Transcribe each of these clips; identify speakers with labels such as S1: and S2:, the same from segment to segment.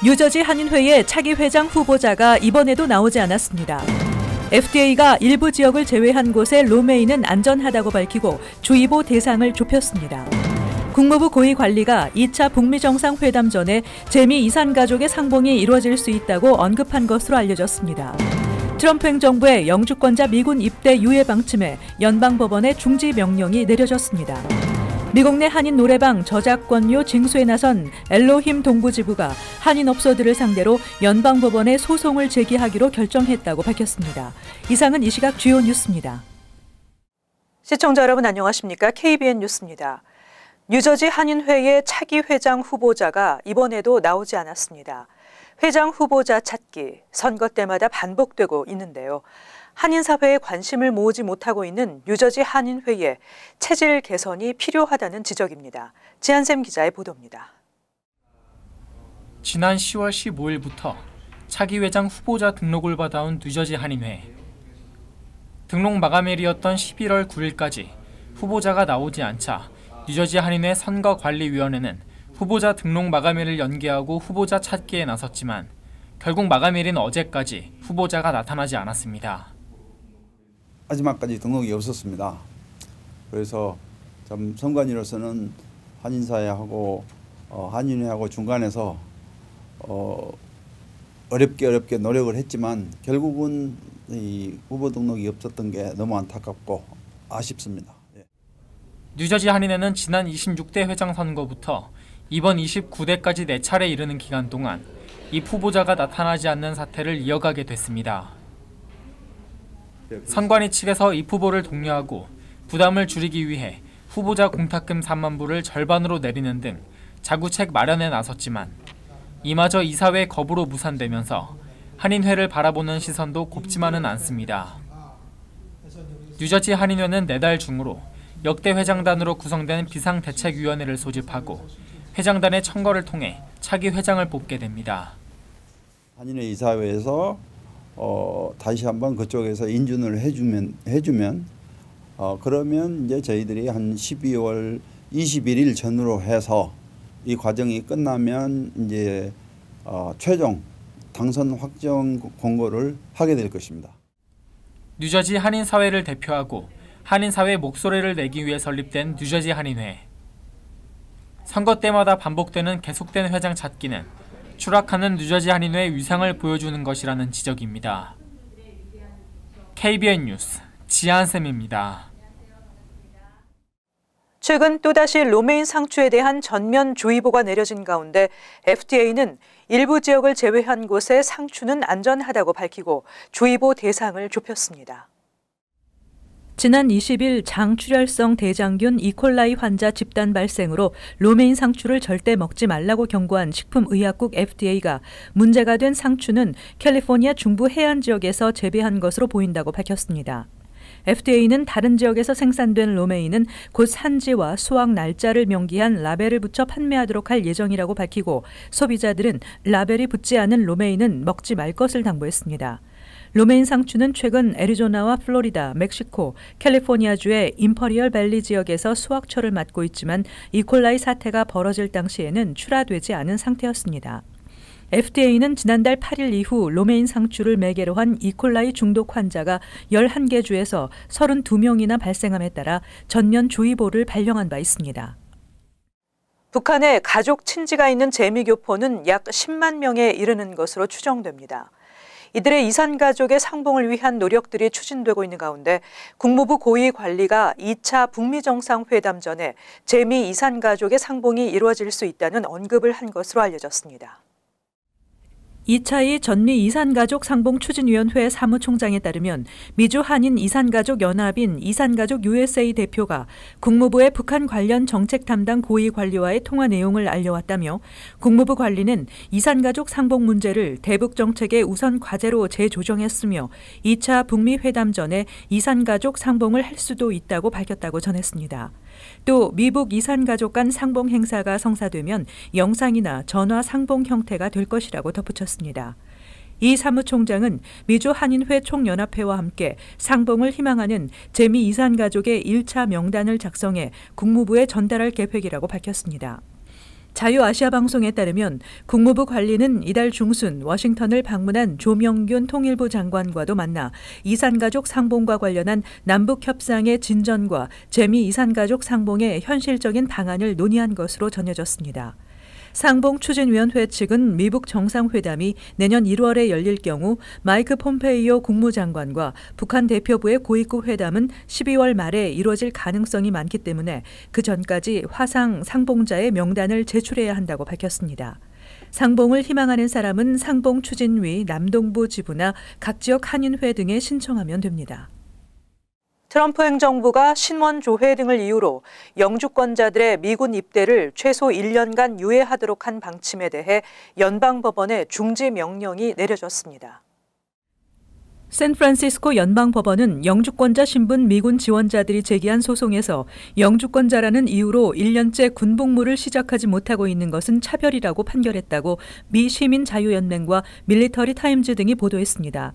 S1: 뉴저지 한인회의 차기 회장 후보자가 이번에도 나오지 않았습니다. FDA가 일부 지역을 제외한 곳의 로메인은 안전하다고 밝히고 주의보 대상을 좁혔습니다. 국무부 고위 관리가 2차 북미 정상회담 전에 재미 이산 가족의 상봉이 이루어질 수 있다고 언급한 것으로 알려졌습니다. 트럼프 행정부의 영주권자 미군 입대 유예 방침에 연방법원의 중지 명령이 내려졌습니다. 미국 내 한인 노래방 저작권료 징수에 나선 엘로힘 동부지부가 한인 업소들을 상대로 연방법원에 소송을 제기하기로 결정했다고 밝혔습니다. 이상은 이 시각 주요 뉴스입니다. 시청자 여러분 안녕하십니까? KBN 뉴스입니다. 뉴저지 한인회의 차기 회장 후보자가 이번에도 나오지 않았습니다. 회장 후보자 찾기, 선거 때마다 반복되고 있는데요. 한인 사회에 관심을 모으지 못하고 있는 뉴저지 한인회에 체질 개선이 필요하다는 지적입니다. 지한샘 기자의 보도입니다.
S2: 지난 10월 15일부터 차기 회장 후보자 등록을 받아온 뉴저지 한인회. 등록 마감일이었던 11월 9일까지 후보자가 나오지 않자 뉴저지 한인회 선거관리위원회는 후보자 등록 마감일을 연기하고 후보자 찾기에 나섰지만 결국 마감일인 어제까지 후보자가 나타나지 않았습니다.
S3: 마지막까지 등록이 없었습니다. 그래서 참 선관위로서는 한인사회하고 한인회하고 중간에서 어렵게 노력을 했지만 결국은 이 후보 등록이 없었던 게 너무 안타깝고 아쉽습니다.
S2: 뉴저지 한인회는 지난 26대 회장 선거부터 이번 29대까지 4차례 이르는 기간 동안 이 후보자가 나타나지 않는 사태를 이어가게 됐습니다. 선관위 측에서 이 후보를 독려하고 부담을 줄이기 위해 후보자 공탁금 3만 불을 절반으로 내리는 등 자구책 마련에 나섰지만 이마저 이사회 거부로 무산되면서 한인회를 바라보는 시선도 곱지만은 않습니다. 뉴저지 한인회는 내달 중으로 역대 회장단으로 구성된 비상대책위원회를 소집하고 회장단의 청거를 통해 차기 회장을 뽑게 됩니다.
S3: 한인회 이사회에서 다시 한번 그쪽에서 인준을 해주면 그러면 이제 저희들이 한 12월 21일 전후로 해서 이 과정이 끝나면 이제 최종 당선 확정 공고를 하게 될 것입니다.
S2: 뉴저지 한인사회를 대표하고 한인사회 목소리를 내기 위해 설립된 뉴저지 한인회. 선거 때마다 반복되는 계속된 회장 찾기는 추락하는 뉴저지 한인회 위상을 보여주는 것이라는 지적입니다. KBN 뉴스 지한샘입니다.
S1: 최근 또다시 로메인 상추에 대한 전면 주의보가 내려진 가운데 FDA는 일부 지역을 제외한 곳의 상추는 안전하다고 밝히고 주의보 대상을 좁혔습니다. 지난 20일 장출혈성 대장균 이콜라이 환자 집단 발생으로 로메인 상추를 절대 먹지 말라고 경고한 식품의약국 FDA가 문제가 된 상추는 캘리포니아 중부 해안 지역에서 재배한 것으로 보인다고 밝혔습니다. FDA는 다른 지역에서 생산된 로메인은 곧 산지와 수확 날짜를 명기한 라벨을 붙여 판매하도록 할 예정이라고 밝히고 소비자들은 라벨이 붙지 않은 로메인은 먹지 말 것을 당부했습니다. 로메인 상추는 최근 애리조나와 플로리다, 멕시코, 캘리포니아주의 임퍼리얼 밸리 지역에서 수확철을 맞고 있지만 이콜라이 사태가 벌어질 당시에는 출하되지 않은 상태였습니다. FDA는 지난달 8일 이후 로메인 상추를 매개로 한 이콜라이 중독 환자가 11개 주에서 32명이나 발생함에 따라 전면 주의보를 발령한 바 있습니다. 북한의 가족 친지가 있는 재미교포는 약 10만 명에 이르는 것으로 추정됩니다. 이들의 이산 가족의 상봉을 위한 노력들이 추진되고 있는 가운데 국무부 고위 관리가 2차 북미 정상회담 전에 재미 이산 가족의 상봉이 이루어질 수 있다는 언급을 한 것으로 알려졌습니다. 2차의 전미 이산가족 상봉추진위원회 사무총장에 따르면 미주 한인 이산가족 연합인 이산가족 USA 대표가 국무부의 북한 관련 정책 담당 고위 관리와의 통화 내용을 알려왔다며 국무부 관리는 이산가족 상봉 문제를 대북 정책의 우선 과제로 재조정했으며 2차 북미 회담 전에 이산가족 상봉을 할 수도 있다고 밝혔다고 전했습니다. 또 미북 이산가족 간 상봉 행사가 성사되면 영상이나 전화 상봉 형태가 될 것이라고 덧붙였습니다. 이 사무총장은 미주 한인회 총연합회와 함께 상봉을 희망하는 재미 이산가족의 1차 명단을 작성해 국무부에 전달할 계획이라고 밝혔습니다. 자유아시아 방송에 따르면 국무부 관리는 이달 중순 워싱턴을 방문한 조명균 통일부 장관과도 만나 이산가족 상봉과 관련한 남북 협상의 진전과 재미 이산가족 상봉의 현실적인 방안을 논의한 것으로 전해졌습니다. 상봉추진위원회 측은 미북 정상회담이 내년 1월에 열릴 경우 마이크 폼페이오 국무장관과 북한 대표부의 고위급 회담은 12월 말에 이루어질 가능성이 많기 때문에 그 전까지 화상 상봉자의 명단을 제출해야 한다고 밝혔습니다. 상봉을 희망하는 사람은 상봉추진위 남동부 지부나 각 지역 한인회 등에 신청하면 됩니다. 트럼프 행정부가 신원 조회 등을 이유로 영주권자들의 미군 입대를 최소 1년간 유예하도록 한 방침에 대해 연방법원에 중지 명령이 내려졌습니다. 샌프란시스코 연방법원은 영주권자 신분 미군 지원자들이 제기한 소송에서 영주권자라는 이유로 1년째 군복무를 시작하지 못하고 있는 것은 차별이라고 판결했다고 미 시민자유연맹과 밀리터리 타임즈 등이 보도했습니다.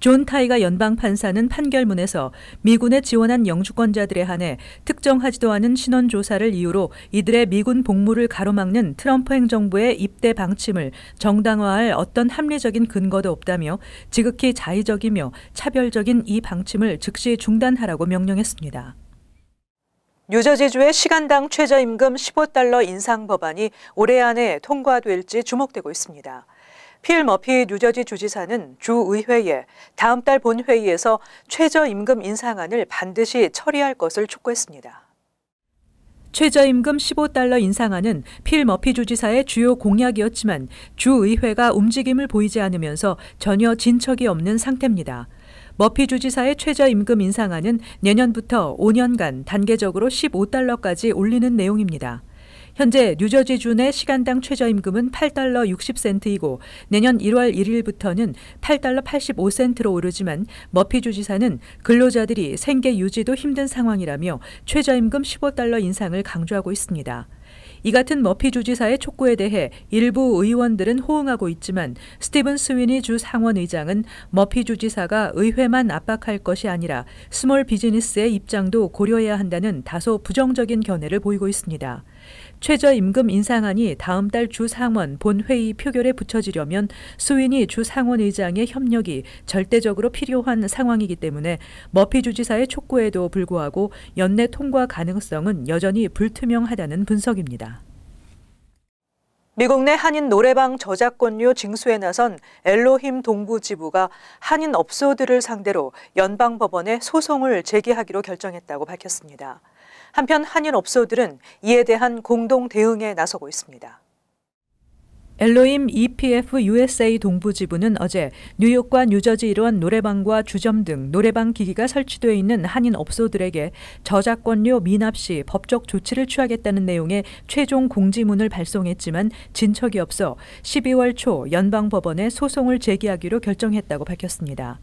S1: 존 타이가 연방판사는 판결문에서 미군에 지원한 영주권자들에 한해 특정하지도 않은 신원조사를 이유로 이들의 미군 복무를 가로막는 트럼프 행정부의 입대 방침을 정당화할 어떤 합리적인 근거도 없다며 지극히 자의적이며 차별적인 이 방침을 즉시 중단하라고 명령했습니다. 뉴저지주의 시간당 최저임금 $15 인상 법안이 올해 안에 통과될지 주목되고 있습니다. 필 머피 뉴저지 주지사는 주의회에 다음 달 본회의에서 최저임금 인상안을 반드시 처리할 것을 촉구했습니다. 최저임금 $15 인상안은 필 머피 주지사의 주요 공약이었지만 주의회가 움직임을 보이지 않으면서 전혀 진척이 없는 상태입니다. 머피 주지사의 최저임금 인상안은 내년부터 5년간 단계적으로 $15까지 올리는 내용입니다. 현재 뉴저지주 내 시간당 최저임금은 $8 60센트이고 내년 1월 1일부터는 $8 85센트로 오르지만 머피 주지사는 근로자들이 생계 유지도 힘든 상황이라며 최저임금 $15 인상을 강조하고 있습니다. 이 같은 머피 주지사의 촉구에 대해 일부 의원들은 호응하고 있지만 스티븐 스위니 주 상원의장은 머피 주지사가 의회만 압박할 것이 아니라 스몰 비즈니스의 입장도 고려해야 한다는 다소 부정적인 견해를 보이고 있습니다. 최저임금 인상안이 다음 달 주상원 본회의 표결에 붙여지려면 스위니 주상원의장의 협력이 절대적으로 필요한 상황이기 때문에 머피 주지사의 촉구에도 불구하고 연내 통과 가능성은 여전히 불투명하다는 분석입니다. 미국 내 한인 노래방 저작권료 징수에 나선 엘로힘 동부지부가 한인 업소들을 상대로 연방법원에 소송을 제기하기로 결정했다고 밝혔습니다. 한편 한인 업소들은 이에 대한 공동 대응에 나서고 있습니다. 엘로힘 EPF USA 동부지부는 어제 뉴욕과 뉴저지 일원 노래방과 주점 등 노래방 기기가 설치되어 있는 한인 업소들에게 저작권료 미납 시 법적 조치를 취하겠다는 내용의 최종 공지문을 발송했지만 진척이 없어 12월 초 연방법원에 소송을 제기하기로 결정했다고 밝혔습니다.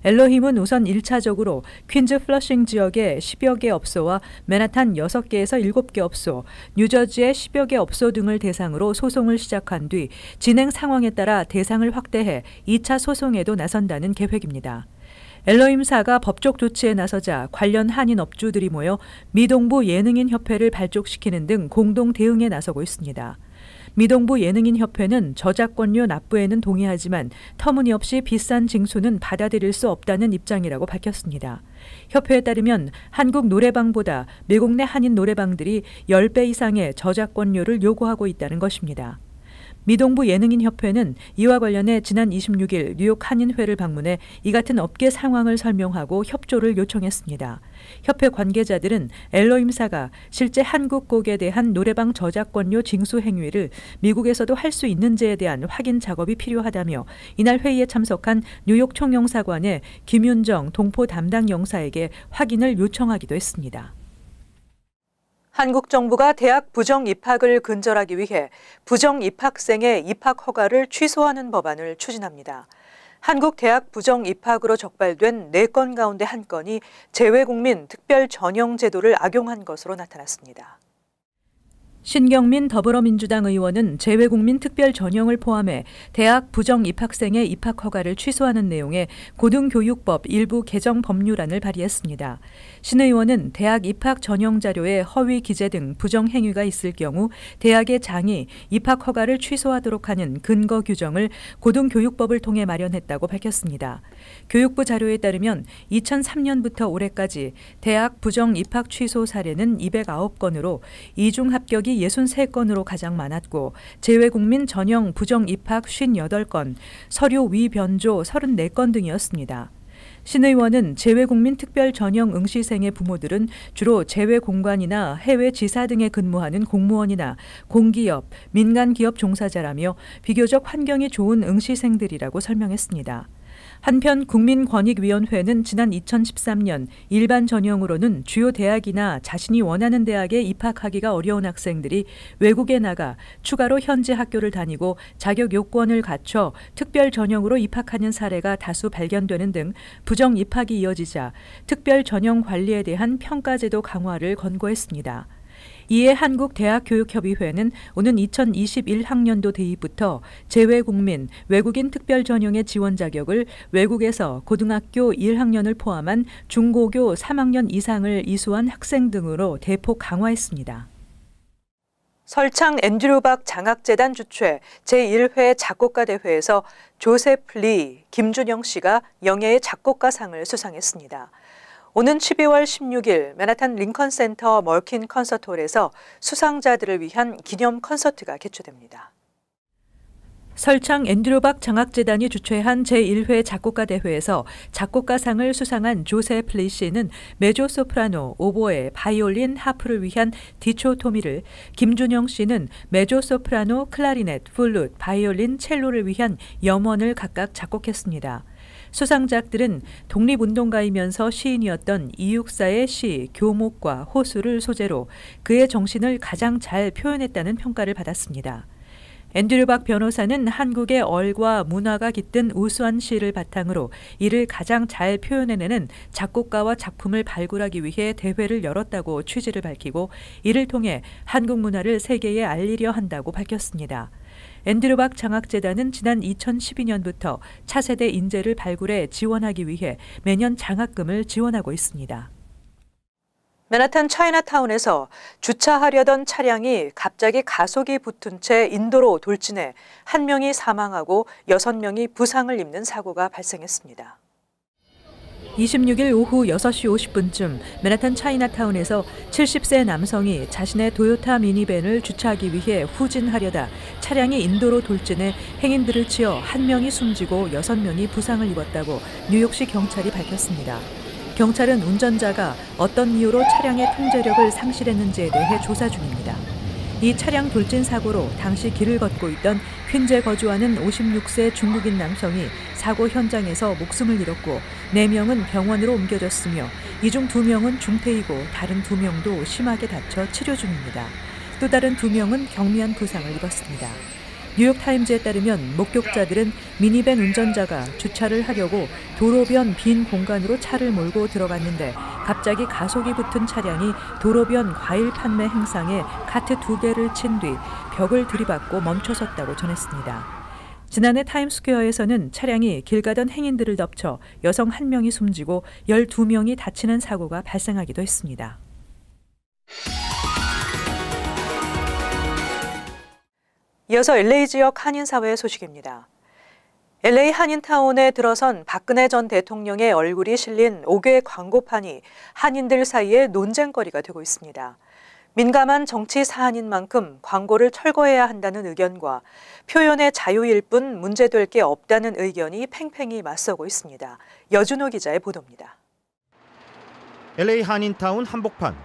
S1: 엘로힘은 우선 1차적으로 퀸즈 플러싱 지역의 10여 개 업소와 맨하탄 6개에서 7개 업소, 뉴저지의 10여 개 업소 등을 대상으로 소송을 시작한 뒤 진행 상황에 따라 대상을 확대해 2차 소송에도 나선다는 계획입니다. 엘로힘사가 법적 조치에 나서자 관련 한인 업주들이 모여 미동부 예능인 협회를 발족시키는 등 공동 대응에 나서고 있습니다. 미동부 예능인 협회는 저작권료 납부에는 동의하지만 터무니없이 비싼 징수는 받아들일 수 없다는 입장이라고 밝혔습니다. 협회에 따르면 한국 노래방보다 미국 내 한인 노래방들이 10배 이상의 저작권료를 요구하고 있다는 것입니다. 미동부 예능인 협회는 이와 관련해 지난 26일 뉴욕 한인회를 방문해 이 같은 업계 상황을 설명하고 협조를 요청했습니다. 협회 관계자들은 엘로힘사가 실제 한국 곡에 대한 노래방 저작권료 징수 행위를 미국에서도 할 수 있는지에 대한 확인 작업이 필요하다며 이날 회의에 참석한 뉴욕 총영사관의 김윤정 동포 담당 영사에게 확인을 요청하기도 했습니다. 한국 정부가 대학 부정 입학을 근절하기 위해 부정 입학생의 입학 허가를 취소하는 법안을 추진합니다. 한국 대학 부정 입학으로 적발된 4건 가운데 1건이 재외국민 특별 전형 제도를 악용한 것으로 나타났습니다. 신경민 더불어민주당 의원은 재외국민 특별 전형을 포함해 대학 부정 입학생의 입학 허가를 취소하는 내용의 고등교육법 일부 개정 법률안을 발의했습니다. 신 의원은 대학 입학 전형 자료에 허위 기재 등 부정 행위가 있을 경우 대학의 장이 입학 허가를 취소하도록 하는 근거 규정을 고등교육법을 통해 마련했다고 밝혔습니다. 교육부 자료에 따르면 2003년부터 올해까지 대학 부정 입학 취소 사례는 209건으로 이중 합격이 63건으로 가장 많았고 재외국민 전형 부정 입학 58건, 서류 위변조 34건 등이었습니다. 신 의원은 재외국민 특별 전형 응시생의 부모들은 주로 재외공관이나 해외 지사 등에 근무하는 공무원이나 공기업, 민간기업 종사자라며 비교적 환경이 좋은 응시생들이라고 설명했습니다. 한편 국민권익위원회는 지난 2013년 일반 전형으로는 주요 대학이나 자신이 원하는 대학에 입학하기가 어려운 학생들이 외국에 나가 추가로 현지 학교를 다니고 자격 요건을 갖춰 특별 전형으로 입학하는 사례가 다수 발견되는 등 부정 입학이 이어지자 특별 전형 관리에 대한 평가제도 강화를 권고했습니다. 이에 한국대학교육협의회는 오는 2021학년도 대입부터 재외국민, 외국인 특별 전형의 지원 자격을 외국에서 고등학교 1학년을 포함한 중고교 3학년 이상을 이수한 학생 등으로 대폭 강화했습니다. 설창 앤드류 박 장학재단 주최 제1회 작곡가대회에서 조셉 리, 김준영 씨가 영예의 작곡가상을 수상했습니다. 오는 12월 16일 맨하탄 링컨 센터 멀킨 콘서트홀에서 수상자들을 위한 기념 콘서트가 개최됩니다. 설창 앤드류 박 장학재단이 주최한 제1회 작곡가대회에서 작곡가상을 수상한 조셉 리 씨는 메조소프라노, 오보에, 바이올린, 하프를 위한 디초토미를, 김준영 씨는 메조소프라노, 클라리넷, 플룻, 바이올린, 첼로를 위한 염원을 각각 작곡했습니다. 수상작들은 독립운동가이면서 시인이었던 이육사의 시, 교목과 호수를 소재로 그의 정신을 가장 잘 표현했다는 평가를 받았습니다. 앤드류 박 변호사는 한국의 얼과 문화가 깃든 우수한 시를 바탕으로 이를 가장 잘 표현해내는 작곡가와 작품을 발굴하기 위해 대회를 열었다고 취지를 밝히고 이를 통해 한국 문화를 세계에 알리려 한다고 밝혔습니다. 앤드류 박 장학재단은 지난 2012년부터 차세대 인재를 발굴해 지원하기 위해 매년 장학금을 지원하고 있습니다. 맨하탄 차이나타운에서 주차하려던 차량이 갑자기 가속이 붙은 채 인도로 돌진해 1명이 사망하고 6명이 부상을 입는 사고가 발생했습니다. 26일 오후 6시 50분쯤 맨하탄 차이나타운에서 70세 남성이 자신의 도요타 미니밴을 주차하기 위해 후진하려다 차량이 인도로 돌진해 행인들을 치어 1명이 숨지고 6명이 부상을 입었다고 뉴욕시 경찰이 밝혔습니다. 경찰은 운전자가 어떤 이유로 차량의 통제력을 상실했는지에 대해 조사 중입니다. 이 차량 돌진 사고로 당시 길을 걷고 있던 퀸즈에 거주하는 56세 중국인 남성이 사고 현장에서 목숨을 잃었고 4명은 병원으로 옮겨졌으며 이 중 2명은 중태이고 다른 2명도 심하게 다쳐 치료 중입니다. 또 다른 2명은 경미한 부상을 입었습니다. 뉴욕타임즈에 따르면 목격자들은 미니밴 운전자가 주차를 하려고 도로변 빈 공간으로 차를 몰고 들어갔는데 갑자기 가속이 붙은 차량이 도로변 과일 판매 행상에 카트 2개를 친 뒤 벽을 들이받고 멈춰섰다고 전했습니다. 지난해 타임스퀘어에서는 차량이 길 가던 행인들을 덮쳐 여성 1명이 숨지고 12명이 다치는 사고가 발생하기도 했습니다. 이어서 LA 지역 한인사회 소식입니다. LA 한인타운에 들어선 박근혜 전 대통령의 얼굴이 실린 5개 광고판이 한인들 사이에 논쟁거리가 되고 있습니다. 민감한 정치 사안인 만큼 광고를 철거해야 한다는 의견과 표현의 자유일 뿐 문제될 게 없다는 의견이 팽팽히 맞서고 있습니다. 여준호 기자의 보도입니다.
S4: LA 한인타운 한복판.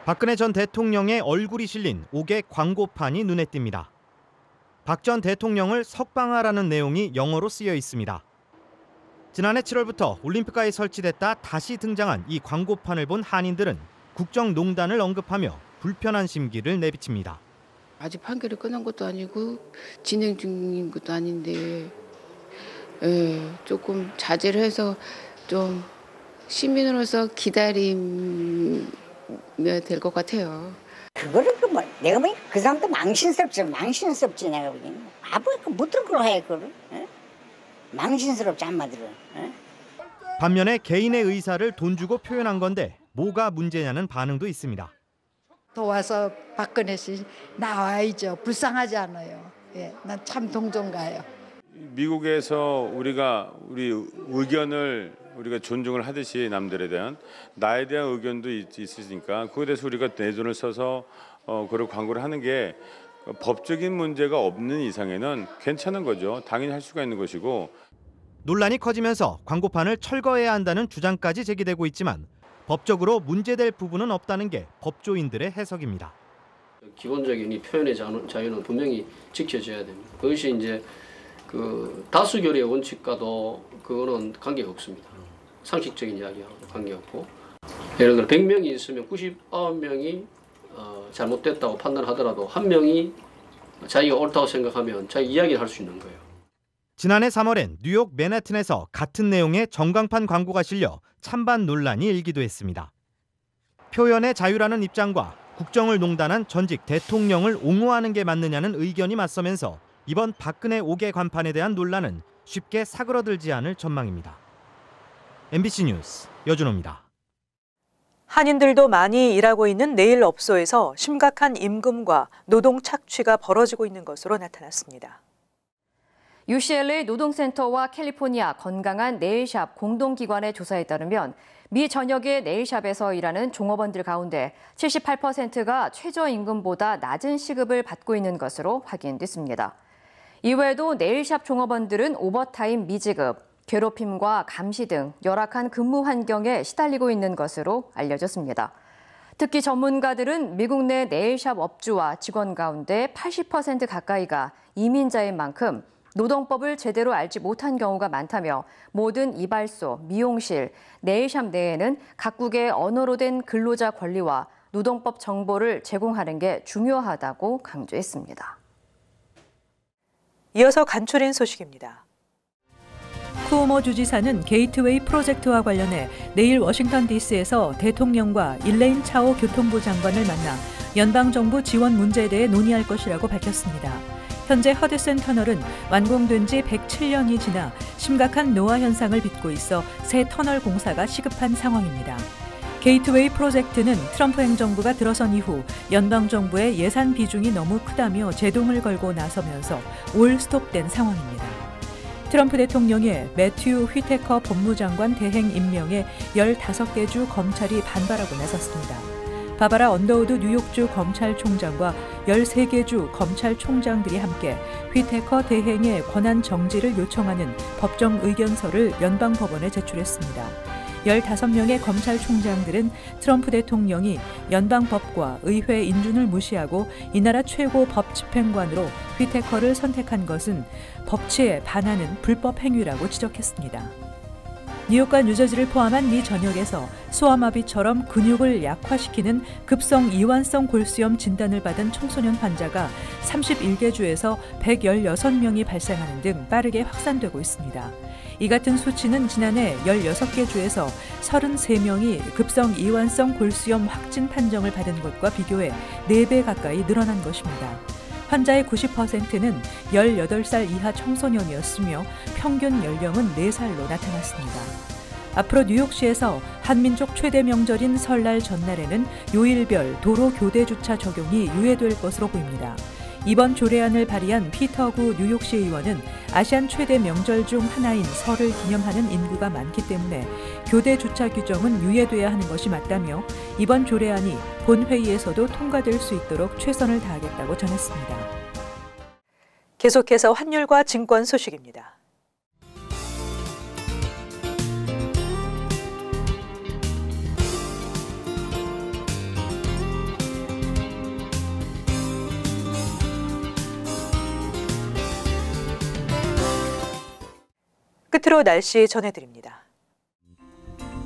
S4: 박근혜 전 대통령의 얼굴이 실린 5개 광고판이 눈에 띕니다. 박 전 대통령을 석방하라는 내용이 영어로 쓰여 있습니다. 지난해 7월부터 올림픽가에 설치됐다 다시 등장한 이 광고판을 본 한인들은 국정농단을 언급하며 불편한 심기를 내비칩니다.
S5: 아직 판결이 끝난 것도 아니고 진행 중인 것도 아닌데 조금 자제를 해서 좀 시민으로서 기다리면 될 것 같아요.
S6: 그거를 내가 보니까 그 사람도 망신스럽지 내가 보기에는. 아버지 못 들을 걸 해 그거를. 에? 망신스럽지 한마디로. 에?
S4: 반면에 개인의 의사를 돈 주고 표현한 건데 뭐가 문제냐는 반응도 있습니다.
S7: 도와서 박근혜 씨 나와야죠. 불쌍하지 않아요. 예, 난 참 동정가요.
S8: 미국에서 우리 의견을 우리가 존중을 하듯이 남들에 대한 나에 대한 의견도 있으니까 그거에 대해서 우리가 내 돈을 써서 그런 광고를 하는 게 법적인 문제가 없는 이상에는 괜찮은 거죠. 당연히 할 수가 있는 것이고.
S4: 논란이 커지면서 광고판을 철거해야 한다는 주장까지 제기되고 있지만 법적으로 문제될 부분은 없다는 게 법조인들의 해석입니다.
S9: 기본적인 이 표현의 자유는 분명히 지켜져야 됩니다. 그것이 이제 그 다수결의 원칙과도 그거는 관계가 없습니다. 상식적인 이야기하고 관계없고, 예를 들어 100명이 있으면 99명이 잘못됐다고 판단하더라도 한 명이 자기가 옳다고 생각하면 자기 이야기를 할 수 있는 거예요.
S4: 지난해 3월엔 뉴욕 맨해튼에서 같은 내용의 전광판 광고가 실려 찬반 논란이 일기도 했습니다. 표현의 자유라는 입장과 국정을 농단한 전직 대통령을 옹호하는 게 맞느냐는 의견이 맞서면서 이번 박근혜 5개 관판에 대한 논란은 쉽게 사그러들지 않을 전망입니다. MBC 뉴스 여준호입니다.
S1: 한인들도 많이 일하고 있는 네일 업소에서 심각한 임금과 노동 착취가 벌어지고 있는 것으로 나타났습니다.
S10: UCLA 노동센터와 캘리포니아 건강한 네일샵 공동기관의 조사에 따르면 미 전역의 네일샵에서 일하는 종업원들 가운데 78%가 최저임금보다 낮은 시급을 받고 있는 것으로 확인됐습니다. 이외에도 네일샵 종업원들은 오버타임 미지급, 괴롭힘과 감시 등 열악한 근무 환경에 시달리고 있는 것으로 알려졌습니다. 특히 전문가들은 미국 내 네일샵 업주와 직원 가운데 80% 가까이가 이민자인 만큼 노동법을 제대로 알지 못한 경우가 많다며 모든 이발소, 미용실, 네일샵 내에는 각국의 언어로 된 근로자 권리와 노동법 정보를 제공하는 게 중요하다고 강조했습니다.
S1: 이어서 간추린 소식입니다. 쿠오모 주지사는 게이트웨이 프로젝트와 관련해 내일 워싱턴 DC에서 대통령과 일레인 차오 교통부 장관을 만나 연방정부 지원 문제에 대해 논의할 것이라고 밝혔습니다. 현재 허드슨 터널은 완공된 지 107년이 지나 심각한 노화 현상을 빚고 있어 새 터널 공사가 시급한 상황입니다. 게이트웨이 프로젝트는 트럼프 행정부가 들어선 이후 연방정부의 예산 비중이 너무 크다며 제동을 걸고 나서면서 올 스톱된 상황입니다. 트럼프 대통령의 매튜 휘테커 법무장관 대행 임명에 15개 주 검찰이 반발하고 나섰습니다. 바바라 언더우드 뉴욕주 검찰총장과 13개 주 검찰총장들이 함께 휘테커 대행의 권한 정지를 요청하는 법정 의견서를 연방법원에 제출했습니다. 15명의 검찰총장들은 트럼프 대통령이 연방법과 의회 인준을 무시하고 이 나라 최고 법집행관으로 휘테커를 선택한 것은 법치에 반하는 불법 행위라고 지적했습니다. 뉴욕과 뉴저지를 포함한 미 전역에서 소아마비처럼 근육을 약화시키는 급성 이완성 골수염 진단을 받은 청소년 환자가 31개 주에서 116명이 발생하는 등 빠르게 확산되고 있습니다. 이 같은 수치는 지난해 16개 주에서 33명이 급성 이완성 골수염 확진 판정을 받은 것과 비교해 4배 가까이 늘어난 것입니다. 환자의 90%는 18살 이하 청소년이었으며 평균 연령은 4살로 나타났습니다. 앞으로 뉴욕시에서 한민족 최대 명절인 설날 전날에는 요일별 도로 교대 주차 적용이 유예될 것으로 보입니다. 이번 조례안을 발의한 피터구 뉴욕시 의원은 아시안 최대 명절 중 하나인 설을 기념하는 인구가 많기 때문에 교대 주차 규정은 유예돼야 하는 것이 맞다며 이번 조례안이 본회의에서도 통과될 수 있도록 최선을 다하겠다고 전했습니다. 계속해서 환율과 증권 소식입니다. 끝으로 날씨 전해드립니다.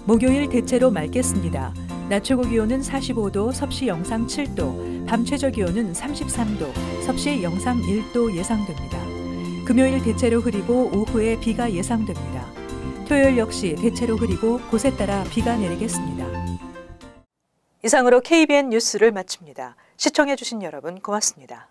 S1: 목요일 대체로 맑겠습니다. 낮 최고 기온은 45도, 섭씨 영상 7도, 밤 최저 기온은 33도, 섭씨 영상 1도 예상됩니다. 금요일 대체로 흐리고 오후에 비가 예상됩니다. 토요일 역시 대체로 흐리고 곳에 따라 비가 내리겠습니다. 이상으로 KBN 뉴스를 마칩니다. 시청해주신 여러분 고맙습니다.